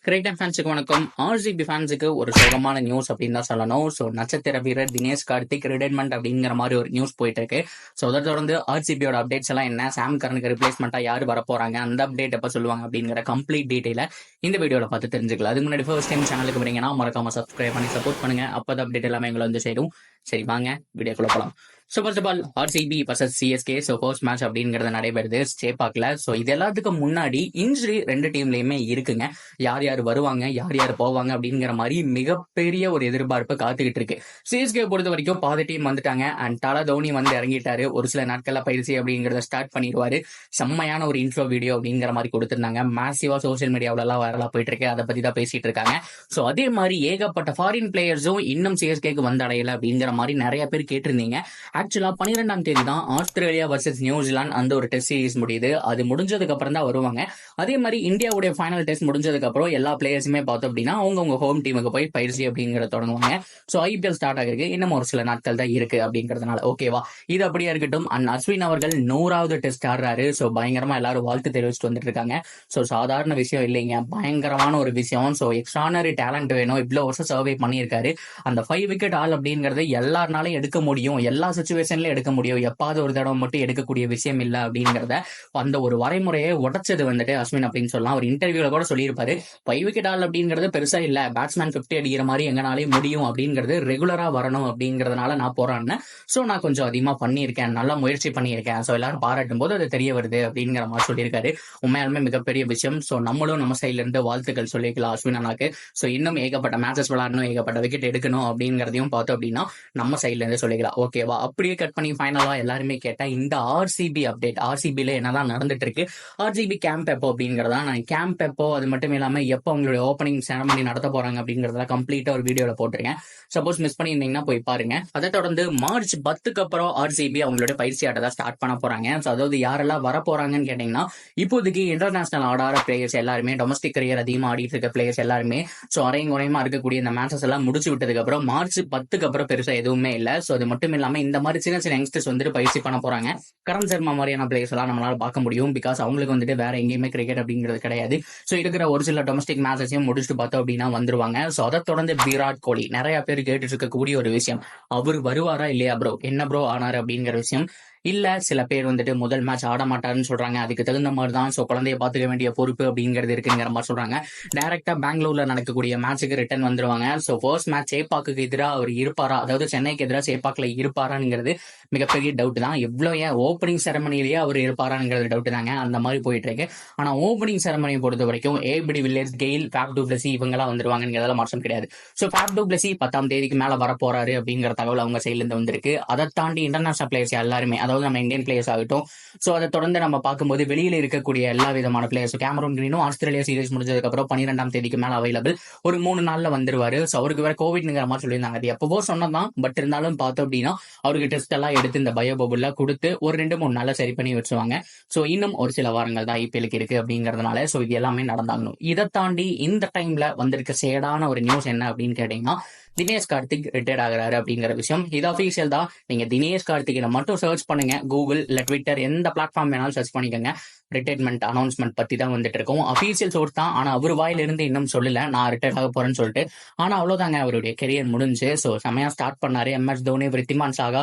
Cricket time ஃபேன்ஸுக்கு வணக்கம். RCB ஃபேன்ஸுக்கு ஒரு சோகமான நியூஸ் அப்படின்னு தான் சொல்லணும். ஸோ நட்சத்திர வீரர் தினேஷ் கார்த்திக் ரிட்டைர்மெண்ட் அப்படிங்கிற மாதிரி ஒரு நியூஸ் போயிட்டு இருக்கு. ஸோ அதை தொடர்ந்து ஆர்சிபியோட அப்டேட்ஸ் எல்லாம் என்ன, சாம் கரனுக்கு ரிப்ளேஸ்மெண்ட்டா யார் வர போறாங்க, அந்த அப்டேட் எப்போ சொல்லுவாங்க அப்படிங்கிற கம்ப்ளீட் டீடைல இந்த வீடியோவில் பார்த்து தெரிஞ்சுக்கலாம். அதுக்கு முன்னாடி ஃபர்ஸ்ட் டைம் சேனலுக்கு வரீங்கன்னா மறக்காம சப்ஸ்கிரைப் பண்ணி சப்போர்ட் பண்ணுங்க. அப்போ அப்டேட் எல்லாமே எங்களை வந்து சேரும். சரி வாங்க வீடியோக்குள்ள போகலாம். So first of all RCB versus CSK. So first match அப்படிங்கிறது நடைபெறுது சேப்பாக்ல. ஸோ இது எல்லாத்துக்கும் முன்னாடி இன்ஜுரி ரெண்டு டீம்லயுமே இருக்குங்க. யார் யார் வருவாங்க, யார் யார் போவாங்க அப்படிங்கிற மாதிரி மிகப்பெரிய ஒரு எதிர்பார்ப்பு காத்துக்கிட்டு இருக்கு. சிஎஸ்கே பொறுத்த வரைக்கும் பாதி டீம் வந்துட்டாங்க அண்ட் தலா தோனி வந்து இறங்கிட்டாரு. ஒரு சில நாட்கள்ல பயிற்சி அப்படிங்கிறத ஸ்டார்ட் பண்ணிடுவாரு. செம்மையான ஒரு இன்ட்ரோ வீடியோ அப்படிங்கிற மாதிரி கொடுத்திருந்தாங்க. மேசிவா சோசியல் மீடியாவில எல்லாம் வைரலா போயிட்டு இருக்கு. அதை பத்தி தான் பேசிட்டு இருக்காங்க. ஸோ அதே மாதிரி ஏகப்பட்ட ஃபாரின் பிளேயர்ஸும் இன்னும் சிஎஸ்கேக்கு வந்தடையல அப்படிங்கிற மாதிரி நிறைய பேர் கேட்டிருந்தீங்க. ஆக்சுவலா 12ஆம் தேதி தான் ஆஸ்திரேலியா வர்சஸ் நியூசிலாந்து அந்த ஒரு டெஸ்ட் சீரிஸ் முடியுது. அது முடிஞ்சதுக்கு அப்புறம் தான் வருவாங்க. அதே மாதிரி இந்தியாவுடைய ஃபைனல் டெஸ்ட் முடிஞ்சதுக்கு அப்புறம் எல்லா பிளேயர்ஸுமே பார்த்தோம் அப்படின்னா அவங்க ஹோம் டீமுக்கு போய் பயிற்சி அப்படிங்கிறத தொடங்குவாங்க. ஸோ ஐபிஎல் ஸ்டார்ட் ஆகிருக்கு, இன்னும் ஒரு சில நாட்கள் தான் இருக்கு அப்படிங்கிறதுனால ஓகேவா, இது அப்படியே இருக்கட்டும். அண்ட் அஸ்வின் அவர்கள் 100வது டெஸ்ட் ஆடுறாரு. ஸோ பயங்கரமா எல்லாரும் வாழ்த்து தெரிவிச்சுட்டு வந்துட்டு இருக்காங்க. ஸோ சாதாரண விஷயம் இல்லைங்க, பயங்கரமான ஒரு விஷயம். ஸோ எக்ஸ்ட்ரானரி டேலண்ட் வேணும். இவ்வளவு வருஷம் சர்வே பண்ணியிருக்காரு. அந்த 5 விக்கெட் ஆல் அப்படிங்கறது எல்லாருனாலும் எடுக்க முடியும், எல்லா சுச்சுவேஷன்ல எடுக்க முடியும், எப்பாவது ஒரு தடவை மட்டும் எடுக்கக்கூடிய விஷயம் இல்ல அப்படிங்கறத அந்த ஒரு வரைமுறையை உடைச்சது வந்துட்டு அஸ்வின் அப்படின்னு சொல்லலாம். ஒரு இன்டர்வியூல கூட சொல்லியிருப்பாரு, 5 விக்கெட் ஆல் அப்படிங்கிறது பெருசா இல்ல, பேட்ஸ்மேன் 50 அடிக்கிற மாதிரி எங்கனாலே முடியும் அப்படிங்கிறது ரெகுலரா வரணும் அப்படிங்கறதுனால நான் போறான்னு. சோ நான் கொஞ்சம் அதிகமா பண்ணியிருக்கேன், நல்லா முயற்சி பண்ணியிருக்கேன். சோ எல்லாரும் பாராட்டும் போது அது தெரிய வருது அப்படிங்கிற மாதிரி சொல்லியிருக்காரு. உண்மையாலுமே மிகப்பெரிய விஷயம். சோ நம்மளும் நம்ம சைட்ல இருந்து வாழ்த்துக்கள் சொல்லிக்கலாம் அஸ்வின் அண்ணாக்கு. சோ இன்னும் ஏகப்பட்ட மேட்சஸ் விளையாடணும், ஏகப்பட்ட விக்கெட் எடுக்கணும் அப்படிங்கறதையும் பார்த்தோம் அப்படின்னா நம்ம சைட்ல இருந்து சொல்லிக்கலாம். ஓகேவா, அப்படியே கட் பண்ணி ஃபைனலா எல்லாருமே கேட்டா இந்த ஆர்சிபி அப்டேட், ஆர்சிபில என்னதான் நடந்துட்டு இருக்கு, ஆர்சிபி கேம்ப் எப்போ அப்படிங்கறதா. நான் கேம்ப் எப்போ, அது மட்டும் இல்லாம எப்போ அவங்களுடைய ஓப்பனிங் செரமனி நடத்த போறாங்க அப்படிங்கறத கம்ப்ளீட்டா ஒரு வீடியோல போட்டிருக்கேன். சப்போஸ் மிஸ் பண்ணியிருந்தீங்கன்னா போய் பாருங்க. அதை தொடர்ந்து மார்ச் 10க்கு அப்புறம் ஆர்சிபி அவங்களுடைய பயிற்சி ஆட்டத்தை ஸ்டார்ட் பண்ண போறாங்க. அதாவது யாரெல்லாம் வர போறாங்கன்னு கேட்டீங்கன்னா, இப்போதைக்கு இன்டர்நேஷனல் ஆடாத பிளேயர்ஸ் எல்லாருமே, டொமஸ்டிக் கரியர் அதிகமா ஆடிட்டு இருக்க பிளேயர்ஸ் எல்லாருமே ஸோ அரையும் குறையமா இருக்கக்கூடிய இந்த மேட்சஸ் எல்லாம் முடிச்சு விட்டதுக்கு அப்புறம் மார்ச் 10க்கு அப்புறம் பெருசா எதுவுமே இல்லை. ஸோ அது மட்டும் இல்லாம இந்த மாதிரி சின்ன சின்ன யங்ஸ்டர்ஸ் வந்துட்டு பயிற்சி பண்ண போறாங்க. கரண் சர்மா மாதிரியான பிளேயர்ஸ் எல்லாம் நம்மளால பார்க்க முடியும். பிகாஸ் அவங்களுக்கு வந்துட்டு வேற எங்கேயுமே கிரிக்கெட் அப்படிங்கிறது கிடையாது. ஸோ இருக்கிற ஒரு சில டொமஸ்டிக் மேட்சஸையும் முடிச்சுட்டு பார்த்தோம் அப்படின்னா வந்துருவாங்க. ஸோ அதை தொடர்ந்து விராட் கோலி, நிறைய பேர் கேட்டுட்டு இருக்கக்கூடிய ஒரு விஷயம், அவர் வருவாரா இல்லையா ப்ரோ, என்ன ப்ரோ ஆனாரு அப்படிங்கிற விஷயம். இல்ல சில பேர் வந்துட்டு முதல் மேட்ச் ஆட மாட்டாருன்னு சொல்றாங்க. அதுக்கு தகுந்த மாதிரி தான் ஸோ குழந்தைய பார்த்துக்க வேண்டிய பொறுப்பு அப்படிங்கிறது இருக்குங்கிற மாதிரி சொல்றாங்க. டைரக்டா பெங்களூர்ல நடக்கக்கூடிய மேட்சுக்கு ரிட்டர்ன் வந்துருவாங்க. ஸோ ஃபர்ஸ்ட் மேட்ச் சேப்பாக்கு எதிராக அவர் இருப்பாரா, அதாவது சென்னைக்கு எதிராக சேப்பாக்ல இருப்பாராங்கிறது மிகப்பெரிய டவுட் தான். எவ்வளவு ஏன் ஓப்பனிங் செரமனிலேயே அவர் இருப்பாராங்கிறது டவுட் தாங்க. அந்த மாதிரி போயிட்டு இருக்கு. ஆனா ஓப்பனிங் செரமனியை பொறுத்த வரைக்கும் ABD Villiers, Gayle, Faf du Plessis இவங்கெல்லாம் வந்துருவாங்கிறதுல மாற்றம் கிடையாது. ஸோ ஃபேப் டு பிளஸி 10ஆம் தேதிக்கு மேல வர போறாரு அப்படிங்கிற தகவல் அவங்க சைட்ல இருந்து வந்திருக்கு. அதை தாண்டி இன்டர்நேஷனல் பிளேயர்ஸ் எல்லாருமே, அதாவது நம்ம இந்தியன் பிளேயர்ஸ் ஆகட்டும், ஸோ அதை தொடர்ந்து நம்ம பார்க்கும்போது வெளியில இருக்கக்கூடிய எல்லா விதமான பிளேயர்ஸ், கேமரூன் கிரீனும் ஆஸ்திரேலியா சீரிஸ் முடிஞ்சதுக்கு அப்புறம் 12ஆம் தேதிக்கு மேல அவைலபிள், ஒரு 3 நாள்ல வந்துருவாரு. ஸோ அவருக்கு வேற கோவிட்ங்கிற மாதிரி சொல்லியிருந்தாங்க. அது எப்பவோ சொன்னதான், பட் இருந்தாலும் பார்த்தோம் அப்படின்னா அவருக்கு டெஸ்ட் எல்லாம் எடுத்து இந்த பயோ பபுல்ல கொடுத்து ஒரு 2-3 நாள்ல சரி பண்ணி வச்சுருவாங்க. ஸோ இன்னும் ஒரு சில வாரங்கள் தான் ஐபிஎலுக்கு இருக்கு அப்படிங்கறதுனால ஸோ இது எல்லாமே நடந்தாகணும். இதை தாண்டி இந்த டைம்ல வந்திருக்க சேடான ஒரு நியூஸ் என்ன அப்படின்னு கேட்டீங்கன்னா, தினேஷ் கார்த்திக் ரிட்டையர்ட் ஆகிறாரு அப்படிங்கிற விஷயம். இது அஃபீஷியல் தான். நீங்க தினேஷ் கார்த்திகை மட்டும் சர்ச் பண்ணுங்க, கூகுள் இல்ல ட்விட்டர் எந்த பிளாட்ஃபார்ம் வேணாலும் சர்ச் பண்ணிக்கோங்க. ரிட்டையர்மெண்ட் அனௌன்ஸ்மெண்ட் பத்தி தான் வந்துட்டு இருக்கும். அஃபீஷியல் சோர்ஸ் தான். ஆனா அவர் வாயிலிருந்து இன்னும் சொல்லல நான் ரிட்டையர் ஆக போறேன்னு சொல்லிட்டு. ஆனா அவ்வளவுதாங்க, அவருடைய கெரியர் முடிஞ்சு. ஸோ செமையா ஸ்டார்ட் பண்ணாரு. எம்எஸ் தோனி, விருத்திமான் சாகா,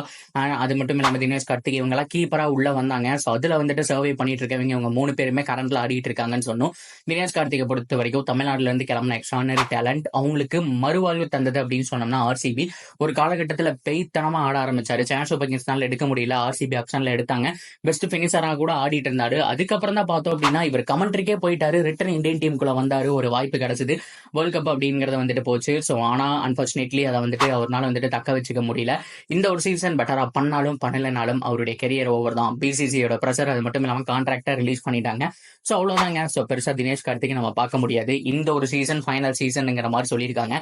அது மட்டும் இல்லாம தினேஷ் கார்த்திக் இவங்க எல்லாம் கீப்பரா உள்ள வந்தாங்க. ஸோ அதுல வந்துட்டு சர்வே பண்ணிட்டு இருக்கவங்க இவங்க 3 பேருமே கரண்ட்ல ஆடிட்டு இருக்காங்கன்னு சொன்னோம். தினேஷ் கார்த்திகை பொறுத்த வரைக்கும் தமிழ்நாடுல இருந்து கிளம்பின எக்ஸ்ட்ரானரி டேலண்ட், அவங்களுக்கு மறுவாழ்வு தந்தது அப்படின்னு சொன்னோம்னா ஆர்சிபி. ஒரு காலகட்டத்தில் பெய்த்தனமா ஆட ஆரம்பிச்சாரு. சென்னை சூப்பர் கிங்ஸ்னால எடுக்க முடியல, ஆர்சிபி ஆப்ஷன்ல எடுத்தாங்க. பெஸ்ட் பினிஷரா கூட ஆடிட்டு இருந்தாரு. அதுக்கப்புறம் தான் பார்த்தோம் அப்படின்னா இவர் கமெண்ட்ரிக்கே போயிட்டாரு. ரிட்டர்ன் இந்தியன் டீமுக்குள்ள வந்தாரு. ஒரு வாய்ப்பு கிடைச்சது, வேர்ல்ட் கப் அப்படிங்கறத வந்துட்டு போச்சு. ஸோ ஆனா அன்பார்ச்சுனேட்லி அதை வந்துட்டு அவரால் வந்துட்டு தக்க வச்சுக்க முடியல. இந்த ஒரு சீசன் பெட்டரா பண்ணாலும் பண்ணலனாலும் அவருடைய கெரியர் ஓவர் தான். பிசிசியோட பிரஷர், அது மட்டும் இல்லாம கான்ட்ராக்டா ரிலீஸ் பண்ணிட்டாங்க. ஸோ அவ்வளவுதாங்க. ஸோ பெருசா தினேஷ் கார்த்திகை நம்ம பார்க்க முடியாது. இந்த ஒரு சீசன் ஃபைனல் சீசன்ங்கிற மாதிரி சொல்லியிருக்காங்க.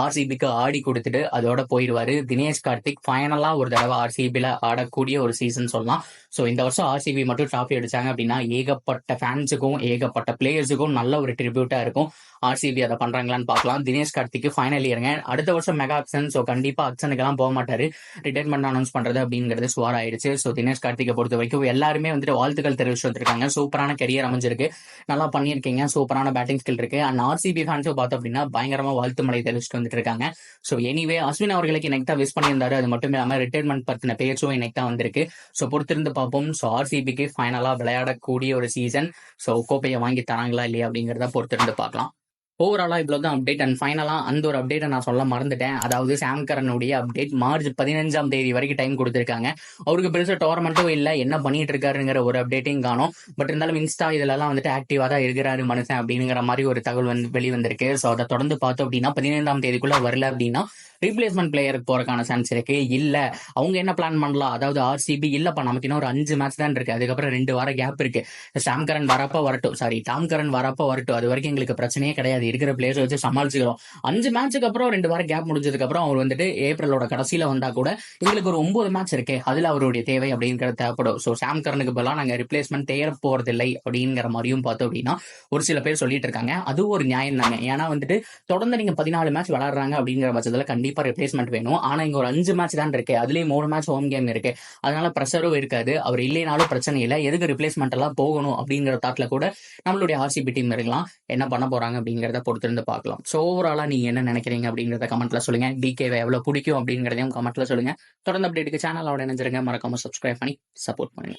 ஆர்சிபிக்கு ஆடி கொடுத்துட்டு அதோட போயிடுவாரு. தினேஷ் கார்த்திக் ஃபைனலா ஒரு தடவை ஆர்சிபில ஆடக்கூடிய ஒரு சீசன் சொல்லலாம். ஸோ இந்த வருஷம் ஆர்சிபி மட்டும் டிராஃபி அடிச்சாங்க அப்படின்னா ஏகப்பட்ட ஃபேன்ஸுக்கும் ஏகப்பட்ட பிளேயர்ஸுக்கும் நல்ல ஒரு ட்ரிபியூட்டா இருக்கும். ஆர்சிபி அதை பண்றாங்களான்னு பார்க்கலாம். தினேஷ் கார்த்திக்கு ஃபைனல் இயருங்க, அடுத்த வருஷம் மெகா ஆக்ஷன். ஸோ கண்டிப்பா ஆக்ஷனுக்கெல்லாம் போக மாட்டாரு, ரிட்டைர்மெண்ட் அனௌன்ஸ் பண்றது அப்படிங்கிறது சுவார் ஆயிடுச்சு. ஸோ தினேஷ் கார்த்திகை பொறுத்த வரைக்கும் எல்லாருமே வந்துட்டு வாழ்த்துக்கள் தெரிவிச்சு வந்திருக்காங்க. சூப்பரான கெரியர் அமைஞ்சிருக்கு, நல்லா பண்ணியிருக்கீங்க, சூப்பரான பேட்டிங் ஸ்கில் இருக்கு. அண்ட் ஆர்சிபி ஃபேன்ஸும் பார்த்தோம் அப்படின்னா பயங்கரமா வாழ்த்து மழை தெரிவிச்சுட்டு வந்துட்டு இருக்காங்க. ஸோ எனிவே அஸ்வின் அவர்களுக்கு இன்னைக்கு தான் விஷ் பண்ணியிருந்தாரு. அது மட்டும் இல்லாமல் ரிட்டைர்மெண்ட் பத்தின பேச்சும் இன்னைக்கு தான் வந்திருக்கு. ஸோ பொறுத்திருந்து பார்ப்போம். ஸோ ஆர்சிபிக்கு ஃபைனலா விளையாடக்கூடிய ஒரு சீசன். ஸோ கோப்பையை வாங்கி தராங்களா இல்லையா அப்படிங்கிறத பொறுத்திருந்து பார்க்கலாம். ஓவராலா இவ்வளவுதான் அப்டேட். அண்ட் ஃபைனலா அந்த ஒரு அப்டேட்டை நான் சொல்ல மறந்துட்டேன். அதாவது சாம் கரனுடைய அப்டேட் மார்ச் 15 வரைக்கும் டைம் கொடுத்திருக்காங்க. அவருக்கு பெருசா டோர்னமெண்ட்டும் இல்ல, என்ன பண்ணிட்டு இருக்காருங்கிற ஒரு அப்டேட்டையும் காணும். பட் இருந்தாலும் இன்ஸ்டா இதுலலாம் வந்துட்டு ஆக்டிவா தான் இருக்கிறாரு மனுஷன் அப்படிங்கிற மாதிரி ஒரு தகவல் வந்து வெளிவந்திருக்கு. ஸோ அதை தொடர்ந்து பார்த்தோம் அப்படின்னா 15 வரல அப்படின்னா ரீப்ளேஸ்மெண்ட் பிளேயருக்கு போறதுக்கான சான்ஸ் இருக்கு. இல்ல அவங்க என்ன பிளான் பண்ணலாம், அதாவது ஆர்சிபி இல்லப்பா நமக்கு இன்னும் ஒரு 5 மேட்ச் தான் இருக்கு, அதுக்கப்புறம் 2 வாரம் கேப் இருக்கு, சாம் கரன் வரப்ப வரட்டும், டாம் கரன் வரப்ப வரட்டும், அது வரைக்கும் எங்களுக்கு பிரச்சனையே கிடையாது, இருக்கிற பிளேயர்ஸ் வச்சு சமாளிச்சுக்கிறோம். 5 மேட்சுக்கு அப்புறம் 2 வாரம் கேப் முடிஞ்சதுக்கு அப்புறம் அவர் வந்துட்டு ஏப்ரலோட கடைசியில வந்தா கூட எங்களுக்கு ஒரு 9 மேட்ச் இருக்கு, அதுல அவருடைய தேவை அப்படிங்கிறது தேவைப்படும். ஸோ சாம் கரனுக்கு பதிலாக நாங்க ரிப்ளேஸ்மெண்ட் தேர போறதில்லை அப்படிங்கிற மாதிரியும் பார்த்தோம் அப்படின்னா ஒரு சில பேர் சொல்லிட்டு இருக்காங்க. அதுவும் ஒரு நியாயம் தாங்க. ஏன்னா வந்துட்டு தொடர்ந்து நீங்க 14 மேட்ச் விளையாடுறாங்க அப்படிங்கிற பட்சத்துல கண்டிப்பா ரிப்ளேஸ்மெண்ட் வேணும். ஆனா இங்க ஒரு 5 மேட்ச் தான் இருக்கு, அதுலயும் 3 மேட்ச் ஹோம் கேம் இருக்கு, அதனால ப்ரெஷரும் இருக்காது. அவர் இல்லைனாலும் பிரச்சனை இல்லை, எதுக்கு ரிப்ளேஸ்மெண்ட் எல்லாம் போகணும் அப்படிங்கிற தாட்ல கூட நம்மளுடைய ஆர்சிபி டீம் இருக்கலாம். என்ன பண்ண போறாங்க அப்படிங்கிறத பொறுத்திருந்து பார்க்கலாம். ஸோ ஓவராலா நீங்க என்ன நினைக்கிறீங்க அப்படிங்கிறத கமெண்ட்ல சொல்லுங்க. டிகேவை எவ்வளவு பிடிக்கும் அப்படிங்கிறதையும் கமெண்ட்ல சொல்லுங்க. தொடர்ந்து அப்டேட்டுக்கு சேனலோட இணைஞ்சிருங்க, மறக்காம சப்ஸ்கிரைப் பண்ணி சப்போர்ட் பண்ணுங்க.